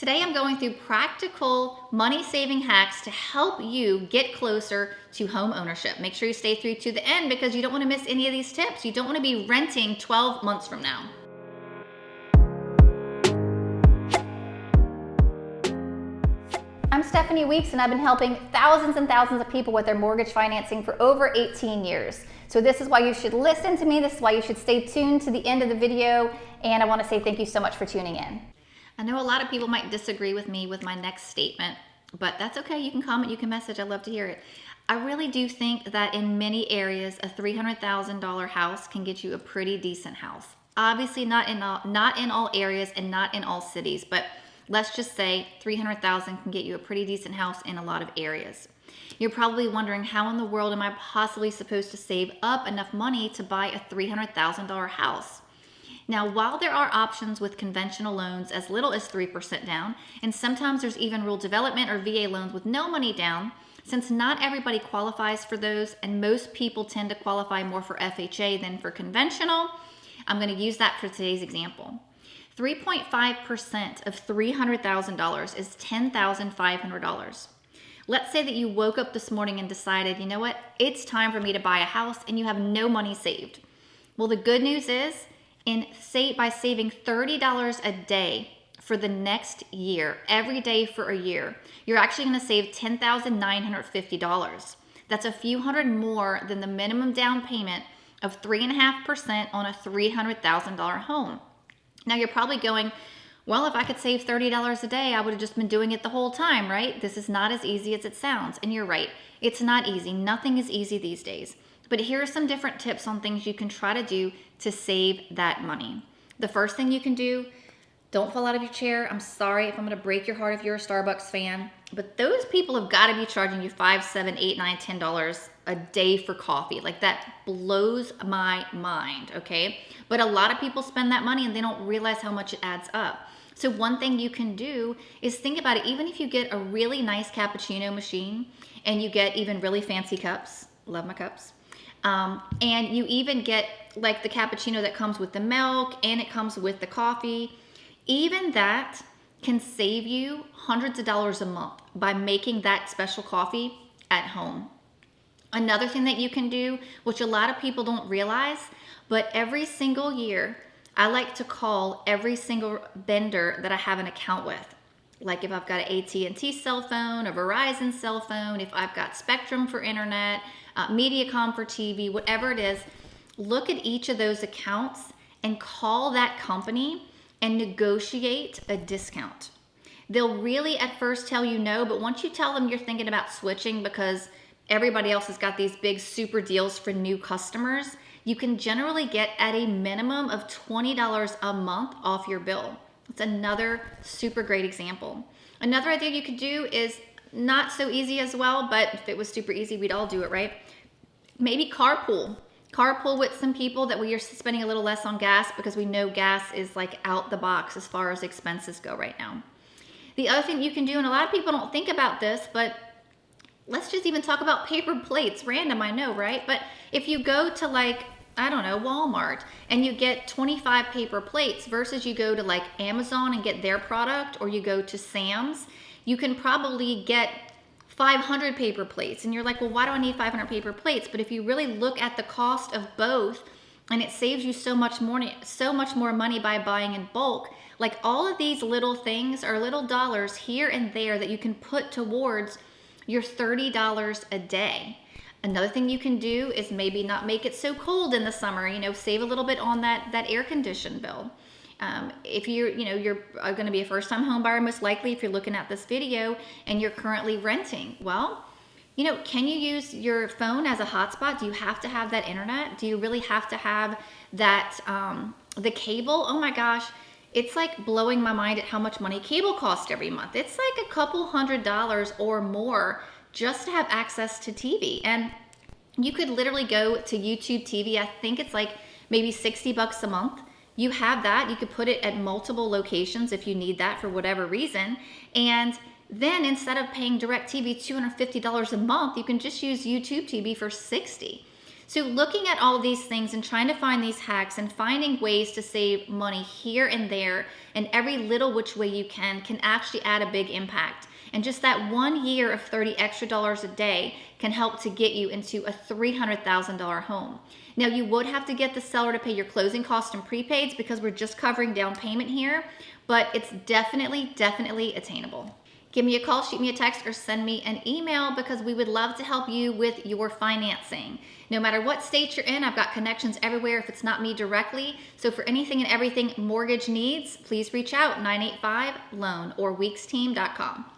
Today I'm going through practical money-saving hacks to help you get closer to home ownership. Make sure you stay through to the end because you don't want to miss any of these tips. You don't want to be renting 12 months from now. I'm Stephanie Weeks and I've been helping thousands and thousands of people with their mortgage financing for over 18 years. So this is why you should listen to me. This is why you should stay tuned to the end of the video. And I want to say thank you so much for tuning in. I know a lot of people might disagree with me with my next statement, but that's okay. You can comment, you can message. I'd love to hear it. I really do think that in many areas, a $300,000 house can get you a pretty decent house. Obviously not in all areas and not in all cities, but let's just say $300,000 can get you a pretty decent house in a lot of areas. You're probably wondering, how in the world am I possibly supposed to save up enough money to buy a $300,000 house? Now, while there are options with conventional loans as little as 3% down, and sometimes there's even rural development or VA loans with no money down, since not everybody qualifies for those and most people tend to qualify more for FHA than for conventional, I'm going to use that for today's example. 3.5% of $300,000 is $10,500. Let's say that you woke up this morning and decided, you know what, it's time for me to buy a house, and you have no money saved. Well, the good news is, by saving $30 a day for the next year, every day for a year, you're actually going to save $10,950. That's a few hundred more than the minimum down payment of 3.5% on a $300,000 home. Now you're probably going, well, if I could save $30 a day, I would have just been doing it the whole time, right? This is not as easy as it sounds. And you're right. It's not easy. Nothing is easy these days. But here are some different tips on things you can try to do to save that money. The first thing you can do, don't fall out of your chair. I'm sorry if I'm going to break your heart if you're a Starbucks fan, but those people have got to be charging you $5, $7, $8, $9, $10 a day for coffee. Like, that blows my mind, okay? But a lot of people spend that money and they don't realize how much it adds up. So one thing you can do is think about it. Even if you get a really nice cappuccino machine and you get even really fancy cups, love my cups, and you even get like the cappuccino that comes with the milk and it comes with the coffee, even that can save you hundreds of dollars a month by making that special coffee at home. Another thing that you can do, which a lot of people don't realize, but every single year, I like to call every single vendor that I have an account with. Like if I've got an AT&T cell phone, a Verizon cell phone, if I've got Spectrum for internet, Mediacom for TV, whatever it is, look at each of those accounts and call that company and negotiate a discount. They'll really at first tell you no, but once you tell them you're thinking about switching because everybody else has got these big super deals for new customers, you can generally get at a minimum of $20 a month off your bill. It's another super great example. Another idea you could do is not so easy as well, but if it was super easy, we'd all do it, right? Maybe carpool. Carpool with some people that we are spending a little less on gas because we know gas is like out the box as far as expenses go right now. The other thing you can do, and a lot of people don't think about this, but let's just even talk about paper plates. Random, I know, right? But if you go to like, I don't know, Walmart, and you get 25 paper plates versus you go to like Amazon and get their product, or you go to Sam's, you can probably get 500 paper plates. And you're like, well, why do I need 500 paper plates? But if you really look at the cost of both, and it saves you so much more money by buying in bulk, like all of these little things are little dollars here and there that you can put towards your $30 a day. Another thing you can do is maybe not make it so cold in the summer, save a little bit on that air condition bill. If you're going to be a first-time home buyer, most likely if you're looking at this video and you're currently renting, well, can you use your phone as a hotspot? Do you have to have that internet? Do you really have to have that, the cable? Oh my gosh, it's like blowing my mind at how much money cable costs every month. It's like a couple $100 or more just to have access to TV. And you could literally go to YouTube TV. I think it's like maybe $60 a month. You have that. You could put it at multiple locations if you need that for whatever reason. And then instead of paying DirecTV $250 a month, you can just use YouTube TV for $60. So looking at all of these things and trying to find these hacks and finding ways to save money here and there and every little which way you can actually add a big impact. And just that 1 year of $30 extra a day can help to get you into a $300,000 home. Now, you would have to get the seller to pay your closing costs and prepaids because we're just covering down payment here, but it's definitely attainable. Give me a call, shoot me a text, or send me an email because we would love to help you with your financing. No matter what state you're in, I've got connections everywhere if it's not me directly. So for anything and everything mortgage needs, please reach out, 985-LOAN or weeksteam.com.